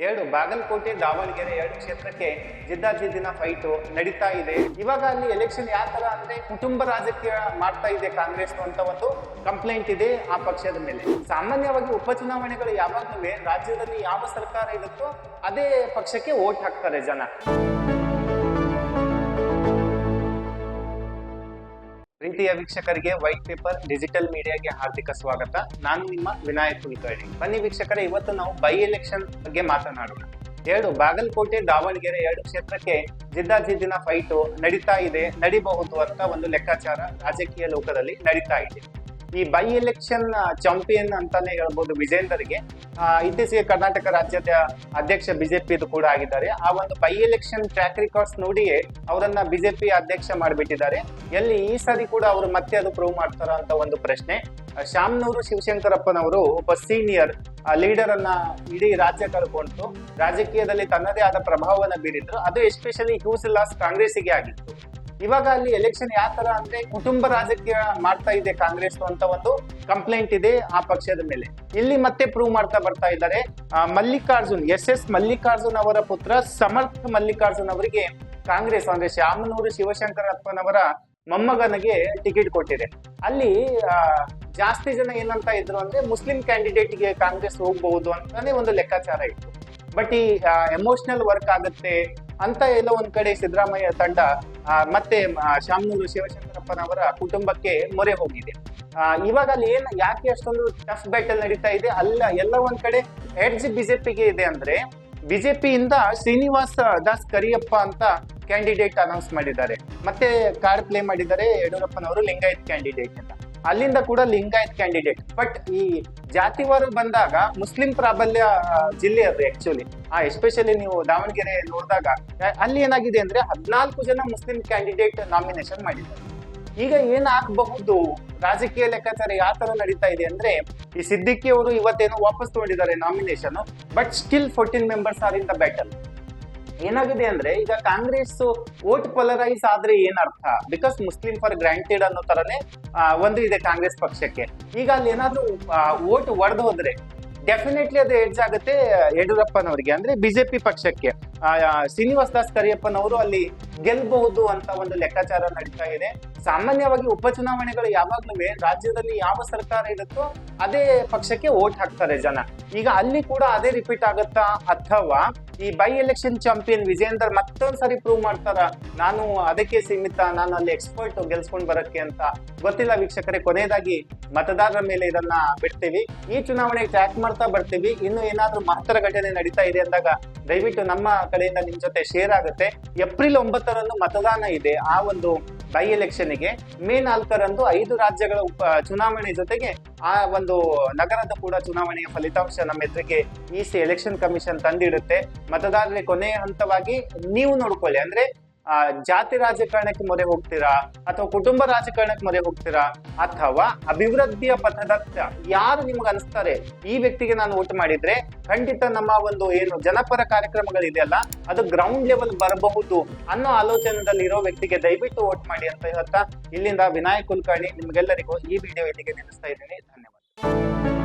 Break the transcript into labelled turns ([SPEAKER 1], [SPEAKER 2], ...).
[SPEAKER 1] ಎರಡು ಬಾಗಲಕೋಟೆ ದಾವಣಗೆರೆ ಎರಡು ಕ್ಷೇತ್ರಕ್ಕೆ ಜಿದ್ದಾಜಿದ್ದಿನ ಫೈಟು ನಡೀತಾ ಇದೆ. ಇವಾಗ ಅಲ್ಲಿ ಎಲೆಕ್ಷನ್ ಯಾವ ತರ ಅಂದ್ರೆ ಕುಟುಂಬ ರಾಜಕೀಯ ಮಾಡ್ತಾ ಇದೆ ಕಾಂಗ್ರೆಸ್ ಅಂತ ಒಂದು ಕಂಪ್ಲೇಂಟ್ ಇದೆ ಆ ಪಕ್ಷದ ಮೇಲೆ. ಸಾಮಾನ್ಯವಾಗಿ ಉಪಚುನಾವಣೆಗಳು ಯಾವಾಗಲೂ ರಾಜ್ಯದಲ್ಲಿ ಯಾವ ಸರ್ಕಾರ ಇರುತ್ತೋ ಅದೇ ಪಕ್ಷಕ್ಕೆ ವೋಟ್ ಹಾಕ್ತಾರೆ ಜನ. ಪ್ರೀತಿಯ ವೀಕ್ಷಕರಿಗೆ ವೈಟ್ ಪೇಪರ್ ಡಿಜಿಟಲ್ ಮೀಡಿಯಾಗೆ ಹಾರ್ದಿಕ ಸ್ವಾಗತ. ನಾನು ನಿಮ್ಮ ವಿನಾಯಕ್ ಕುಲಕರ್ಣಿ. ಬನ್ನಿ ವೀಕ್ಷಕರೇ, ಇವತ್ತು ನಾವು ಬೈ ಎಲೆಕ್ಷನ್ ಬಗ್ಗೆ ಮಾತನಾಡೋಣ. ಎರಡು ಬಾಗಲಕೋಟೆ ದಾವಣಗೆರೆ ಎರಡು ಕ್ಷೇತ್ರಕ್ಕೆ ಜಿದ್ದಾಜಿದ್ದಿನ ಫೈಟು ನಡೀತಾ ಇದೆ, ನಡಿಬಹುದು ಅಂತ ಒಂದು ಲೆಕ್ಕಾಚಾರ ರಾಜಕೀಯ ಲೋಕದಲ್ಲಿ ನಡೀತಾ ಇದೆ. ಈ ಬೈ ಎಲೆಕ್ಷನ್ ಚಾಂಪಿಯನ್ ಅಂತಾನೆ ಹೇಳ್ಬೋದು ವಿಜೇಂದರ್ಗೆ. ಇತ್ತೀಚೆಗೆ ಕರ್ನಾಟಕ ರಾಜ್ಯದ ಅಧ್ಯಕ್ಷ ಬಿಜೆಪಿದು ಕೂಡ ಆಗಿದ್ದಾರೆ. ಆ ಒಂದು ಬೈ ಎಲೆಕ್ಷನ್ ಟ್ರ್ಯಾಕ್ ರೆಕಾರ್ಡ್ಸ್ ನೋಡಿಯೇ ಅವರನ್ನ ಬಿಜೆಪಿ ಅಧ್ಯಕ್ಷ ಮಾಡಿಬಿಟ್ಟಿದ್ದಾರೆ. ಎಲ್ಲಿ ಈ ಸಾರಿ ಕೂಡ ಅವರು ಮತ್ತೆ ಅದು ಪ್ರೂವ್ ಮಾಡ್ತಾರ ಅಂತ ಒಂದು ಪ್ರಶ್ನೆ. ಶಾಮನೂರು ಶಿವಶಂಕರಪ್ಪನವರು ಒಬ್ಬ ಸೀನಿಯರ್ ಲೀಡರ್ ಅನ್ನ ಇಡೀ ರಾಜ್ಯ ಕಳ್ಕೊಂಡು ರಾಜಕೀಯದಲ್ಲಿ ತನ್ನದೇ ಆದ ಪ್ರಭಾವವನ್ನು ಬೀರಿದ್ರು. ಅದು ಎಸ್ಪೆಷಲಿ ಹ್ಯೂಜ್ ಲಾಸ್ ಕಾಂಗ್ರೆಸ್ಸಿಗೆ ಆಗಿತ್ತು. ಇವಾಗ ಅಲ್ಲಿ ಎಲೆಕ್ಷನ್ ಯಾವ ತರ ಅಂದ್ರೆ ಕುಟುಂಬ ರಾಜಕೀಯ ಮಾಡ್ತಾ ಇದೆ ಕಾಂಗ್ರೆಸ್ ಅಂತ ಒಂದು ಕಂಪ್ಲೇಂಟ್ ಇದೆ ಆ ಪಕ್ಷದ ಮೇಲೆ. ಇಲ್ಲಿ ಮತ್ತೆ ಪ್ರೂವ್ ಮಾಡ್ತಾ ಬರ್ತಾ ಇದ್ದಾರೆ. ಮಲ್ಲಿಕಾರ್ಜುನ್ ಎಸ್ ಮಲ್ಲಿಕಾರ್ಜುನ್ ಅವರ ಪುತ್ರ ಸಮರ್ಥ ಮಲ್ಲಿಕಾರ್ಜುನ್ ಅವರಿಗೆ ಕಾಂಗ್ರೆಸ್ ಅಂದ್ರೆ ಶಾಮನೂರು ಶಿವಶಂಕರಪ್ಪನವರ ಮೊಮ್ಮಗನಿಗೆ ಟಿಕೆಟ್ ಕೊಟ್ಟಿದೆ. ಅಲ್ಲಿ ಜಾಸ್ತಿ ಜನ ಏನಂತ ಇದ್ರು ಅಂದ್ರೆ ಮುಸ್ಲಿಂ ಕ್ಯಾಂಡಿಡೇಟ್ಗೆ ಕಾಂಗ್ರೆಸ್ ಹೋಗಬಹುದು ಅಂತಾನೆ ಒಂದು ಲೆಕ್ಕಾಚಾರ ಇತ್ತು. ಬಟ್ ಈ ಎಮೋಷನಲ್ ವರ್ಕ್ ಆಗುತ್ತೆ ಅಂತ ಎಲ್ಲ ಒಂದ್ ಕಡೆ ಸಿದ್ದರಾಮಯ್ಯ ತಂಡ ಮತ್ತೆ ಶಾಮನೂರು ಶಿವಶಂಕರಪ್ಪನವರ ಕುಟುಂಬಕ್ಕೆ ಮೊರೆ ಹೋಗಿದೆ. ಇವಾಗ ಅಲ್ಲಿ ಯಾಕೆ ಅಷ್ಟೊಂದು ಟಫ್ ಬ್ಯಾಟಲ್ ನಡೀತಾ ಇದೆ? ಎಲ್ಲ ಒಂದ್ ಕಡೆ ಎಡ್ಜ್ ಬಿಜೆಪಿಗೆ ಇದೆ ಅಂದ್ರೆ ಬಿಜೆಪಿಯಿಂದ ಶ್ರೀನಿವಾಸ ದಾಸ್ ಕರಿಯಪ್ಪ ಅಂತ ಕ್ಯಾಂಡಿಡೇಟ್ ಅನೌನ್ಸ್ ಮಾಡಿದ್ದಾರೆ. ಮತ್ತೆ ಕಾರ್ಡ್ ಪ್ಲೇ ಮಾಡಿದ್ದಾರೆ ಯಡಿಯೂರಪ್ಪನವರು ಲಿಂಗಾಯತ್ ಕ್ಯಾಂಡಿಡೇಟ್ ಅಂತ. ಅಲ್ಲಿಂದ ಕೂಡ ಲಿಂಗಾಯತ್ ಕ್ಯಾಂಡಿಡೇಟ್. ಬಟ್ ಈ ಜಾತಿವಾರು ಬಂದಾಗ ಮುಸ್ಲಿಂ ಪ್ರಾಬಲ್ಯ ಜಿಲ್ಲೆ ಅದು ಆಕ್ಚುಲಿ. ಎಸ್ಪೆಷಲಿ ನೀವು ದಾವಣಗೆರೆ ನೋಡಿದಾಗ ಅಲ್ಲಿ ಏನಾಗಿದೆ ಅಂದ್ರೆ 14 ಜನ ಮುಸ್ಲಿಂ ಕ್ಯಾಂಡಿಡೇಟ್ ನಾಮಿನೇಷನ್ ಮಾಡಿದ್ದಾರೆ. ಈಗ ಏನಾಗಬಹುದು ರಾಜಕೀಯ ಲೆಕ್ಕಾಚಾರ ಯಾವ ತರ ನಡೀತಾ ಇದೆ ಅಂದ್ರೆ ಈ ಸಿದ್ದಿಕ್ಕಿ ಅವರು ಇವತ್ತೇನೋ ವಾಪಸ್ ತಗೊಂಡಿದ್ದಾರೆ nomination. But still 14 members are in the battle. ಏನಾಗಿದೆ ಅಂದ್ರೆ ಈಗ ಕಾಂಗ್ರೆಸ್ ವೋಟ್ ಪೊಲರೈಸ್ ಆದ್ರೆ ಏನರ್ಥ? ಬಿಕಾಸ್ ಮುಸ್ಲಿಂ ಫಾರ್ ಗ್ರಾಂಟೆಡ್ ಅನ್ನೋ ತರನೇ ಒಂದು ಇದೆ ಕಾಂಗ್ರೆಸ್ ಪಕ್ಷಕ್ಕೆ. ಈಗ ಅಲ್ಲಿ ಏನಾದ್ರೂ ವೋಟ್ ಒಡೆದು ಹೋದ್ರೆ ಡೆಫಿನೆಟ್ಲಿ ಅದು ಎಡ್ಜ್ ಆಗುತ್ತೆ ಯಡಿಯೂರಪ್ಪನವರಿಗೆ ಅಂದ್ರೆ ಬಿಜೆಪಿ ಪಕ್ಷಕ್ಕೆ. ಶ್ರೀನಿವಾಸ ದಾಸ್ ಕರಿಯಪ್ಪನವರು ಅಲ್ಲಿ ಗೆಲ್ಬಹುದು ಅಂತ ಒಂದು ಲೆಕ್ಕಾಚಾರ ನಡೀತಾ ಇದೆ. ಸಾಮಾನ್ಯವಾಗಿ ಉಪಚುನಾವಣೆಗಳು ಯಾವಾಗ್ಲೂ ರಾಜ್ಯದಲ್ಲಿ ಯಾವ ಸರ್ಕಾರ ಇರುತ್ತೋ ಅದೇ ಪಕ್ಷಕ್ಕೆ ವೋಟ್ ಹಾಕ್ತಾರೆ ಜನ. ಈಗ ಅಲ್ಲಿ ಕೂಡ ಅದೇ ರಿಪೀಟ್ ಆಗುತ್ತಾ ಅಥವಾ ಈ ಬೈ ಎಲೆಕ್ಷನ್ ಚಾಂಪಿಯನ್ ವಿಜೇಂದರ್ ಮತ್ತೊಂದ್ಸರಿ ಪ್ರೂವ್ ಮಾಡ್ತಾರ ನಾನು ಅದಕ್ಕೆ ಸೀಮಿತ, ನಾನು ಅಲ್ಲಿ ಎಕ್ಸ್ಪರ್ಟ್ ಗೆಲ್ಸ್ಕೊಂಡ್ ಬರಕ್ಕೆ ಅಂತ? ಗೊತ್ತಿಲ್ಲ ವೀಕ್ಷಕರೇ. ಕೊನೆಯದಾಗಿ ಮತದಾರರ ಮೇಲೆ ಇದನ್ನ ಬಿಡ್ತೀವಿ. ಈ ಚುನಾವಣೆ ಟ್ರ್ಯಾಕ್ ಮಾಡ್ತಾ ಬರ್ತೀವಿ. ಇನ್ನು ಏನಾದ್ರೂ ಮಹತ್ತರ ಘಟನೆ ನಡೀತಾ ಇದೆ ಅಂದಾಗ ದಯವಿಟ್ಟು ನಮ್ಮ ಕಡೆಯಿಂದ ನಿಮ್ ಜೊತೆ ಶೇರ್ ಆಗುತ್ತೆ. ಏಪ್ರಿಲ್ 9ರಂದು ಮತದಾನ ಇದೆ ಆ ಒಂದು ಬೈ ಎಲೆಕ್ಷನ್ಗೆ. ಮೇ 4ರಂದು 5 ರಾಜ್ಯಗಳ ಚುನಾವಣೆ ಜೊತೆಗೆ ಆ ಒಂದು ನಗರದ ಕೂಡ ಚುನಾವಣೆಯ ಫಲಿತಾಂಶ ನಮ್ಮ ಎದುರಿಗೆ ಇಸಿ ಎಲೆಕ್ಷನ್ ಕಮಿಷನ್ ತಂದಿಡುತ್ತೆ. ಮತದಾರರಿಗೆ ಕೊನೆಯ ಹಂತವಾಗಿ ನೀವು ನೋಡ್ಕೊಳ್ಳಿ ಅಂದ್ರೆ ಜಾತಿ ರಾಜಕಾರಣಕ್ಕೆ ಮೊರೆ ಹೋಗ್ತೀರಾ ಅಥವಾ ಕುಟುಂಬ ರಾಜಕಾರಣಕ್ಕೆ ಮೊರೆ ಹೋಗ್ತೀರಾ ಅಥವಾ ಅಭಿವೃದ್ಧಿಯ ಪಥದತ್ತ ಯಾರು ನಿಮ್ಗೆ ಅನಿಸ್ತಾರೆ ಈ ವ್ಯಕ್ತಿಗೆ ನಾನು ವೋಟ್ ಮಾಡಿದ್ರೆ ಖಂಡಿತ ನಮ್ಮ ಒಂದು ಏನು ಜನಪರ ಕಾರ್ಯಕ್ರಮಗಳಿದೆಯಲ್ಲ ಅದು ಗ್ರೌಂಡ್ ಲೆವೆಲ್ ಬರಬಹುದು ಅನ್ನೋ ಆಲೋಚನೆಯಲ್ಲಿ ಇರೋ ವ್ಯಕ್ತಿಗೆ ದಯವಿಟ್ಟು ವೋಟ್ ಮಾಡಿ ಅಂತ ಹೇಳ್ತಾ ಇಲ್ಲಿಂದ ವಿನಾಯಕ್ ಕುಲಕರ್ಣಿ ನಿಮ್ಗೆಲ್ಲರಿಗೂ ಈ ವಿಡಿಯೋ ಇಲ್ಲಿಗೆ ನಿಲ್ಲಿಸ್ತಾ ಇದ್ದೀನಿ. ಧನ್ಯವಾದ.